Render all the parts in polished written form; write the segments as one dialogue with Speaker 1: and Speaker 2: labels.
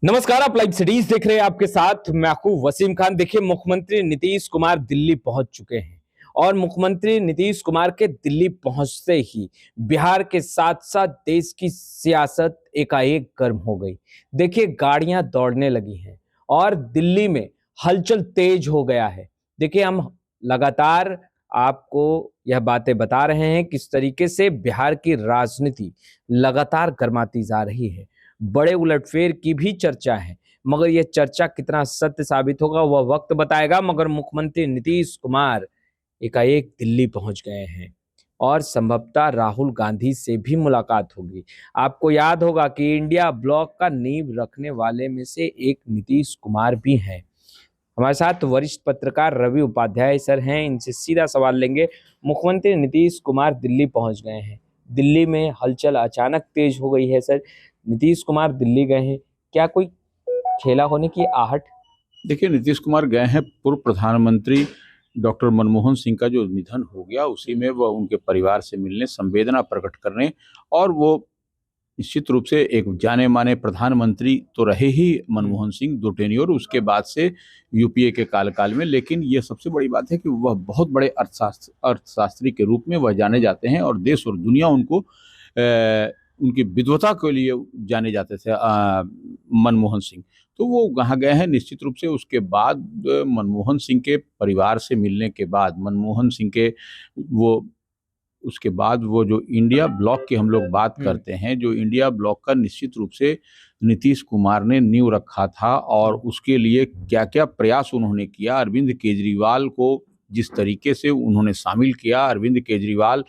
Speaker 1: नमस्कार, आप live cities देख रहे हैं। आपके साथ मैं हूं वसीम खान। देखिए, मुख्यमंत्री नीतीश कुमार दिल्ली पहुंच चुके हैं और मुख्यमंत्री नीतीश कुमार के दिल्ली पहुंचते ही बिहार के साथ साथ देश की सियासत एकाएक गर्म हो गई। देखिए, गाड़ियां दौड़ने लगी हैं और दिल्ली में हलचल तेज हो गया है। देखिए, हम लगातार आपको यह बातें बता रहे हैं किस तरीके से बिहार की राजनीति लगातार गर्माती जा रही है। बड़े उलटफेर की भी चर्चा है, मगर यह चर्चा कितना सत्य साबित होगा वह वक्त बताएगा। मगर मुख्यमंत्री नीतीश कुमार एकाएक दिल्ली पहुंच गए हैं और संभवतः राहुल गांधी से भी मुलाकात होगी। आपको याद होगा कि इंडिया ब्लॉक का नींव रखने वाले में से एक नीतीश कुमार भी हैं। हमारे साथ वरिष्ठ पत्रकार रवि उपाध्याय सर हैं, इनसे सीधा सवाल लेंगे। मुख्यमंत्री नीतीश कुमार दिल्ली पहुंच गए हैं, दिल्ली में हलचल अचानक तेज हो गई है। सर, नीतीश कुमार दिल्ली गए हैं, क्या कोई खेला होने की आहट?
Speaker 2: देखिए, नीतीश कुमार गए हैं पूर्व प्रधानमंत्री डॉक्टर मनमोहन सिंह का जो निधन हो गया उसी में वह उनके परिवार से मिलने, संवेदना प्रकट करने, और वो निश्चित रूप से एक जाने माने प्रधानमंत्री तो रहे ही मनमोहन सिंह, दो टेन्योर उसके बाद से यूपीए के काल में। लेकिन ये सबसे बड़ी बात है कि वह बहुत बड़े अर्थशास्त्री के रूप में वह जाने जाते हैं और देश और दुनिया उनको उनकी विद्वता के लिए जाने जाते थे मनमोहन सिंह। तो वो वहाँ गए हैं निश्चित रूप से। उसके बाद मनमोहन सिंह के परिवार से मिलने के बाद मनमोहन सिंह के वो उसके बाद वो जो इंडिया ब्लॉक की हम लोग बात करते हैं, जो इंडिया ब्लॉक का निश्चित रूप से नीतीश कुमार ने नींव रखा था और उसके लिए क्या क्या प्रयास उन्होंने किया। अरविंद केजरीवाल को जिस तरीके से उन्होंने शामिल किया, अरविंद केजरीवाल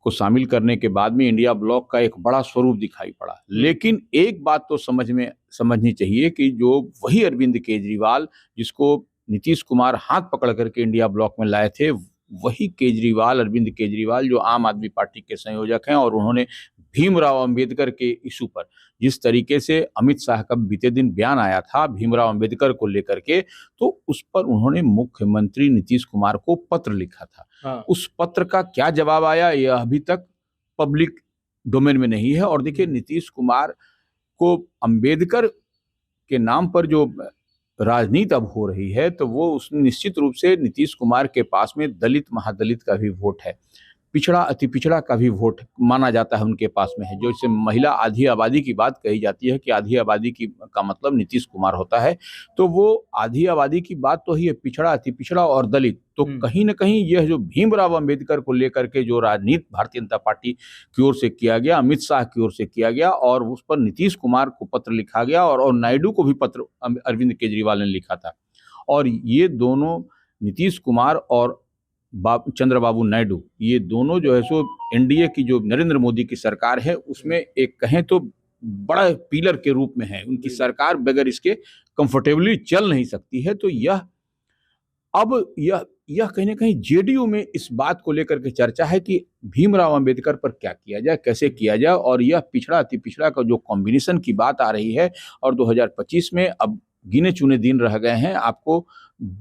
Speaker 2: को शामिल करने के बाद में इंडिया ब्लॉक का एक बड़ा स्वरूप दिखाई पड़ा। लेकिन एक बात तो समझनी चाहिए कि जो वही अरविंद केजरीवाल जिसको नीतीश कुमार हाथ पकड़ करके इंडिया ब्लॉक में लाए थे, वही केजरीवाल, अरविंद केजरीवाल जो आम आदमी पार्टी के संयोजक हैं, और उन्होंने भीमराव अंबेडकर के इशू पर जिस तरीके से अमित शाह का बीते दिन बयान आया था भीमराव अंबेडकर को लेकर के, तो उस पर उन्होंने मुख्यमंत्री नीतीश कुमार को पत्र लिखा था। हाँ। उस पत्र का क्या जवाब आया यह अभी तक पब्लिक डोमेन में नहीं है। और देखिए, नीतीश कुमार को अंबेडकर के नाम पर जो राजनीति अब हो रही है, तो वो उस निश्चित रूप से नीतीश कुमार के पास में दलित महादलित का भी वोट है, पिछड़ा अति पिछड़ा का भी वोट माना जाता है उनके पास में है। जो इसे महिला आधी आबादी की बात कही जाती है कि आधी आबादी की का मतलब नीतीश कुमार होता है, तो वो आधी आबादी की बात तो ही है, पिछड़ा अति पिछड़ा और दलित। तो कहीं ना कहीं यह जो भीमराव अंबेडकर को लेकर के जो राजनीति भारतीय जनता पार्टी की ओर से किया गया, अमित शाह की ओर से किया गया, और उस पर नीतीश कुमार को पत्र लिखा गया और नायडू को भी पत्र अरविंद केजरीवाल ने लिखा था। और ये दोनों, नीतीश कुमार और चंद्रबाबू नायडू, ये दोनों जो है सो एनडीए की जो नरेंद्र मोदी की सरकार है उसमें एक कहें तो बड़ा पिलर के रूप में है। उनकी सरकार बगैर इसके कंफर्टेबली चल नहीं सकती है। तो यह कहीं ना कहीं जेडीयू में इस बात को लेकर के चर्चा है कि भीमराव अंबेडकर पर क्या किया जाए, कैसे किया जाए, और यह पिछड़ा अति पिछड़ा का जो कॉम्बिनेशन की बात आ रही है। और 2025 में अब गिने चुने दिन रह गए हैं, आपको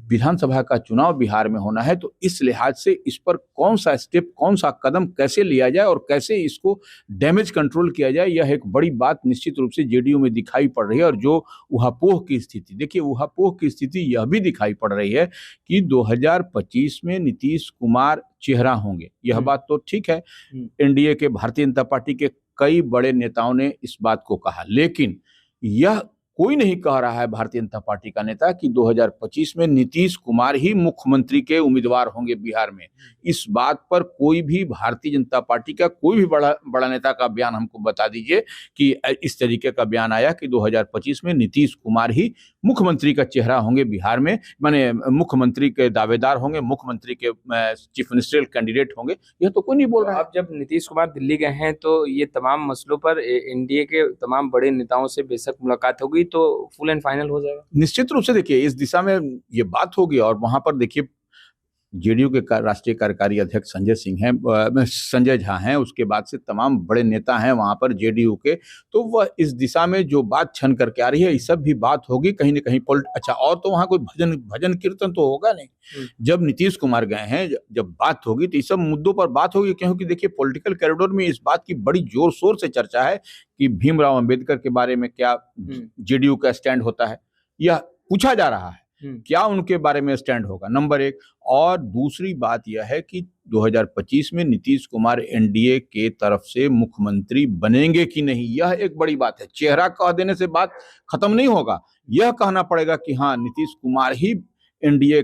Speaker 2: विधानसभा का चुनाव बिहार में होना है। तो इस लिहाज से इस पर कौन सा स्टेप, कौन सा कदम कैसे लिया जाए और कैसे इसको डैमेज कंट्रोल किया जाए, यह एक बड़ी बात निश्चित रूप से जेडीयू में दिखाई पड़ रही है। और जो ऊहापोह की स्थिति, देखिए ऊहापोह की स्थिति यह भी दिखाई पड़ रही है कि 2025 में नीतीश कुमार चेहरा होंगे। यह बात तो ठीक है, एनडीए के भारतीय जनता पार्टी के कई बड़े नेताओं ने इस बात को कहा, लेकिन यह कोई नहीं कह रहा है भारतीय जनता पार्टी का नेता कि 2025 में नीतीश कुमार ही मुख्यमंत्री के उम्मीदवार होंगे बिहार में। इस बात पर कोई भी भारतीय जनता पार्टी का कोई भी बड़ा नेता का बयान हमको बता दीजिए कि इस तरीके का बयान आया कि 2025 में नीतीश कुमार ही मुख्यमंत्री का चेहरा होंगे बिहार में, माने मुख्यमंत्री के दावेदार होंगे, मुख्यमंत्री के चीफ मिनिस्टरियल कैंडिडेट होंगे। यह तो कोई नहीं बोल रहा है।
Speaker 1: अब जब नीतीश कुमार दिल्ली गए हैं तो ये तमाम मसलों पर एनडीए के तमाम बड़े नेताओं से बेशक मुलाकात होगी, तो फुल एंड फाइनल हो जाएगा।
Speaker 2: निश्चित रूप से देखिए, इस दिशा में ये बात होगी। और वहां पर देखिए, जेडीयू के राष्ट्रीय कार्यकारी अध्यक्ष संजय सिंह हैं, संजय झा हैं, उसके बाद से तमाम बड़े नेता हैं वहां पर जेडीयू के, तो वह इस दिशा में जो बात छन करके आ रही है, ये सब भी बात होगी कहीं ना कहीं अच्छा, और तो वहां कोई भजन कीर्तन तो होगा नहीं। जब नीतीश कुमार गए हैं, जब बात होगी तो इस सब मुद्दों पर बात होगी, क्योंकि देखिए पॉलिटिकल कॉरिडोर में इस बात की बड़ी जोर शोर से चर्चा है कि भीमराव अंबेडकर के बारे में क्या जेडीयू का स्टैंड होता है, यह पूछा जा रहा है, क्या उनके बारे में स्टैंड होगा, नंबर एक। और दूसरी बात यह है कि 2025 में नीतीश कुमार एनडीए के तरफ से मुख्यमंत्री बनेंगे कि नहीं, यह एक बड़ी बात है। चेहरा कह देने से बात खत्म नहीं होगा, यह कहना पड़ेगा कि हाँ नीतीश कुमार ही एनडीए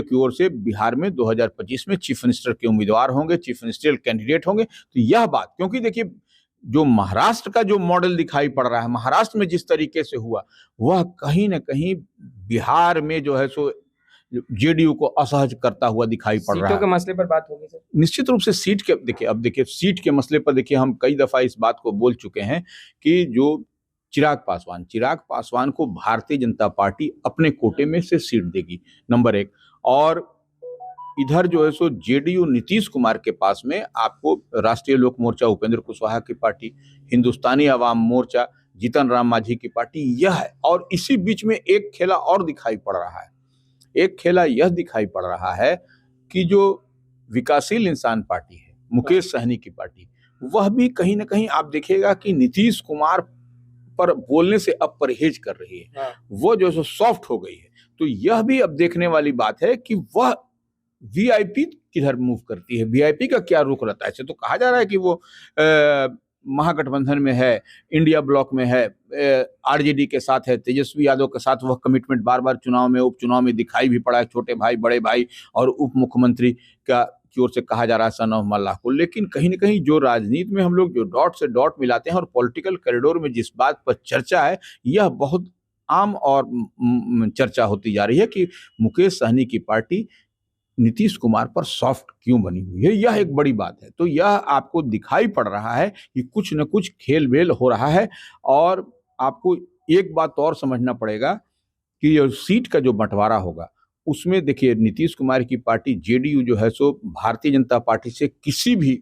Speaker 2: की ओर से बिहार में 2025 में चीफ मिनिस्टर के उम्मीदवार होंगे, चीफ मिनिस्टरियल कैंडिडेट होंगे। तो यह बात, क्योंकि देखिए जो महाराष्ट्र का जो मॉडल दिखाई पड़ रहा है, महाराष्ट्र में जिस तरीके से हुआ, वह कहीं ना कहीं बिहार में जो है सो जेडीयू को असहज करता हुआ दिखाई पड़ रहा है।
Speaker 1: सीटों के मसले पर बात होगी सर?
Speaker 2: निश्चित रूप से सीट के, देखिए अब देखिए सीट के मसले पर देखिए हम कई दफा इस बात को बोल चुके हैं कि जो चिराग पासवान को भारतीय जनता पार्टी अपने कोटे में से सीट देगी, नंबर एक। और इधर जो है सो जेडीयू नीतीश कुमार के पास में आपको राष्ट्रीय लोक मोर्चा उपेंद्र कुशवाहा की पार्टी, हिंदुस्तानी अवाम मोर्चा जीतन राम मांझी की पार्टी, यह है। और इसी बीच में एक खेला और दिखाई पड़ रहा है, एक खेला यह दिखाई पड़ रहा है कि जो विकासशील इंसान पार्टी है, मुकेश सहनी की पार्टी, वह भी कहीं ना कहीं आप देखिएगा कि नीतीश कुमार पर बोलने से अब परहेज कर रही है, वो जो है सॉफ्ट हो गई है। तो यह भी अब देखने वाली बात है कि वह वीआईपी किधर मूव करती है, वीआईपी का क्या रुख रहता है। ऐसे तो कहा जा रहा है कि वो महागठबंधन में है, इंडिया ब्लॉक में है, आरजेडी के साथ है, तेजस्वी यादव के साथ वह कमिटमेंट बार बार चुनाव में उपचुनाव में दिखाई भी पड़ा है, छोटे भाई बड़े भाई और उप मुख्यमंत्री का की ओर से कहा जा रहा है सन ऑफ मल्लाह को। लेकिन कहीं ना कहीं जो राजनीति में हम लोग जो डॉट से डॉट मिलाते हैं और पॉलिटिकल कॉरिडोर में जिस बात पर चर्चा है, यह बहुत आम और चर्चा होती जा रही है कि मुकेश सहनी की पार्टी नीतीश कुमार पर सॉफ्ट क्यों बनी हुई है, यह एक बड़ी बात है। तो यह आपको दिखाई पड़ रहा है कि कुछ न कुछ खेल बेल हो रहा है। और आपको एक बात और समझना पड़ेगा कि ये सीट का जो बंटवारा होगा उसमें देखिए नीतीश कुमार की पार्टी जेडीयू जो है सो भारतीय जनता पार्टी से किसी भी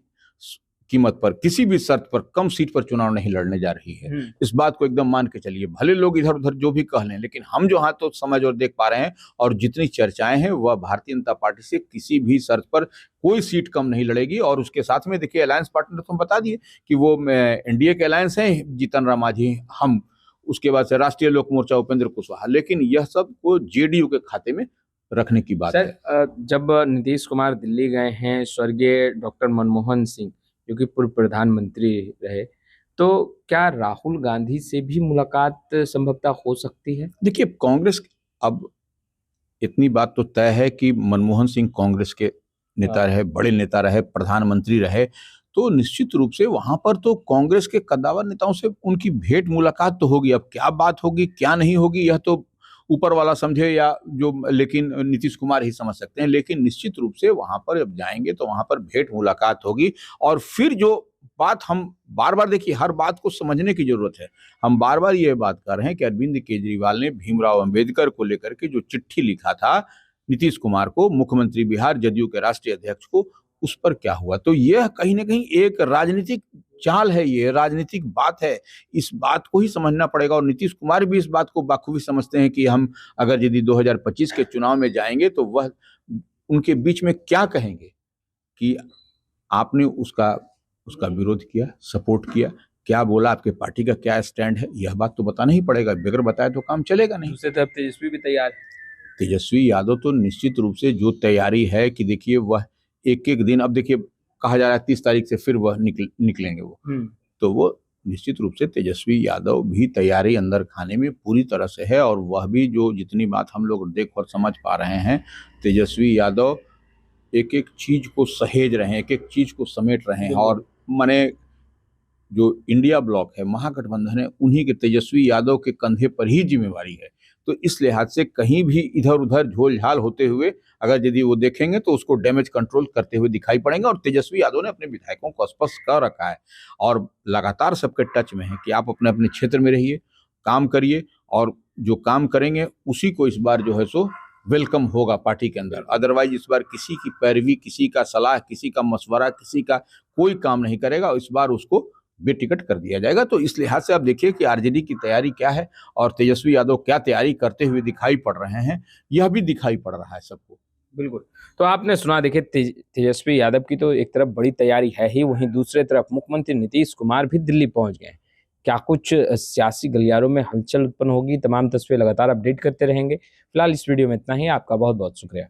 Speaker 2: कीमत पर, किसी भी शर्त पर कम सीट पर चुनाव नहीं लड़ने जा रही है। इस बात को एकदम मान के चलिए, भले लोग इधर उधर जो भी कह लें, लेकिन हम जो हाँ तो समझ और देख पा रहे हैं और जितनी चर्चाएं हैं वह भारतीय जनता पार्टी से किसी भी शर्त पर कोई सीट कम नहीं लड़ेगी। और उसके साथ में देखिए अलायंस पार्टनर तो हम बता दिए कि वो एनडीए के अलायंस हैं, जीतन राम मांझी, हम, उसके बाद से राष्ट्रीय लोक मोर्चा उपेंद्र कुशवाहा, लेकिन यह सब को जेडीयू के खाते में रखने की बात है।
Speaker 1: जब नीतीश कुमार दिल्ली गए हैं, स्वर्गीय डॉक्टर मनमोहन सिंह जो कि पूर्व प्रधानमंत्री रहे, तो क्या राहुल गांधी से भी मुलाकात संभवतः हो सकती है?
Speaker 2: देखिए कांग्रेस, अब इतनी बात तो तय है कि मनमोहन सिंह कांग्रेस के नेता रहे, बड़े नेता रहे, प्रधानमंत्री रहे, तो निश्चित रूप से वहां पर तो कांग्रेस के कद्दावर नेताओं से उनकी भेंट मुलाकात तो होगी। अब क्या बात होगी क्या नहीं होगी यह तो ऊपर वाला समझे या जो, लेकिन नीतीश कुमार ही समझ सकते हैं। लेकिन निश्चित रूप से वहां पर अब जाएंगे तो वहां पर भेंट मुलाकात होगी। और फिर जो बात, हम बार बार देखिए हर बात को समझने की जरूरत है, हम बार बार ये बात कर रहे हैं कि अरविंद केजरीवाल ने भीमराव अंबेडकर को लेकर के जो चिट्ठी लिखा था नीतीश कुमार को, मुख्यमंत्री बिहार जदयू के राष्ट्रीय अध्यक्ष को, उस पर क्या हुआ। तो यह कहीं ना कहीं एक राजनीतिक चाल है, ये राजनीतिक बात है, इस बात को ही समझना पड़ेगा। और नीतीश कुमार भी इस बात को बाखूबी समझते हैं कि हम अगर यदि 2025 के चुनाव में जाएंगे तो वह उनके बीच में क्या कहेंगे कि आपने उसका विरोध किया, सपोर्ट किया, क्या बोला, आपके पार्टी का क्या स्टैंड है, यह बात तो बताना ही पड़ेगा, बगैर बताए तो काम चलेगा नहीं।
Speaker 1: दूसरी तरफ तेजस्वी भी तैयार है।
Speaker 2: तेजस्वी यादव तो निश्चित रूप से जो तैयारी है कि देखिए वह एक एक दिन, अब देखिए कहा जा रहा है 30 तारीख से फिर वह निकलेंगे वो, तो वो निश्चित रूप से तेजस्वी यादव भी तैयारी अंदर खाने में पूरी तरह से है। और वह भी जो जितनी बात हम लोग देख और समझ पा रहे हैं, तेजस्वी यादव एक एक चीज को सहेज रहे हैं, एक एक चीज को समेट रहे हैं। और माने जो इंडिया ब्लॉक है, महागठबंधन है, उन्हीं के तेजस्वी यादव के कंधे पर ही जिम्मेवारी है। तो इस लिहाज से कहीं भी इधर उधर झोल झाल होते हुए अगर यदि वो देखेंगे तो उसको डैमेज कंट्रोल करते हुए दिखाई पड़ेंगे। और तेजस्वी यादव ने अपने विधायकों को स्पष्ट कर रखा है और लगातार सबके टच में है कि आप अपने अपने क्षेत्र में रहिए, काम करिए, और जो काम करेंगे उसी को इस बार जो है सो वेलकम होगा पार्टी के अंदर। अदरवाइज इस बार किसी की पैरवी, किसी का सलाह, किसी का मशवरा, किसी का कोई काम नहीं करेगा। इस बार उसको बेटिकट कर दिया जाएगा। तो इस लिहाज से आप देखिए कि आरजेडी की तैयारी क्या है और तेजस्वी यादव क्या तैयारी करते हुए दिखाई पड़ रहे हैं, यह भी दिखाई पड़ रहा है सबको।
Speaker 1: बिल्कुल। तो आपने सुना, देखिए तेजस्वी यादव की तो एक तरफ बड़ी तैयारी है ही, वहीं दूसरे तरफ मुख्यमंत्री नीतीश कुमार भी दिल्ली पहुंच गए हैं। क्या कुछ सियासी गलियारों में हलचल उत्पन्न होगी? तमाम तस्वीरें लगातार अपडेट करते रहेंगे। फिलहाल इस वीडियो में इतना ही। आपका बहुत बहुत शुक्रिया।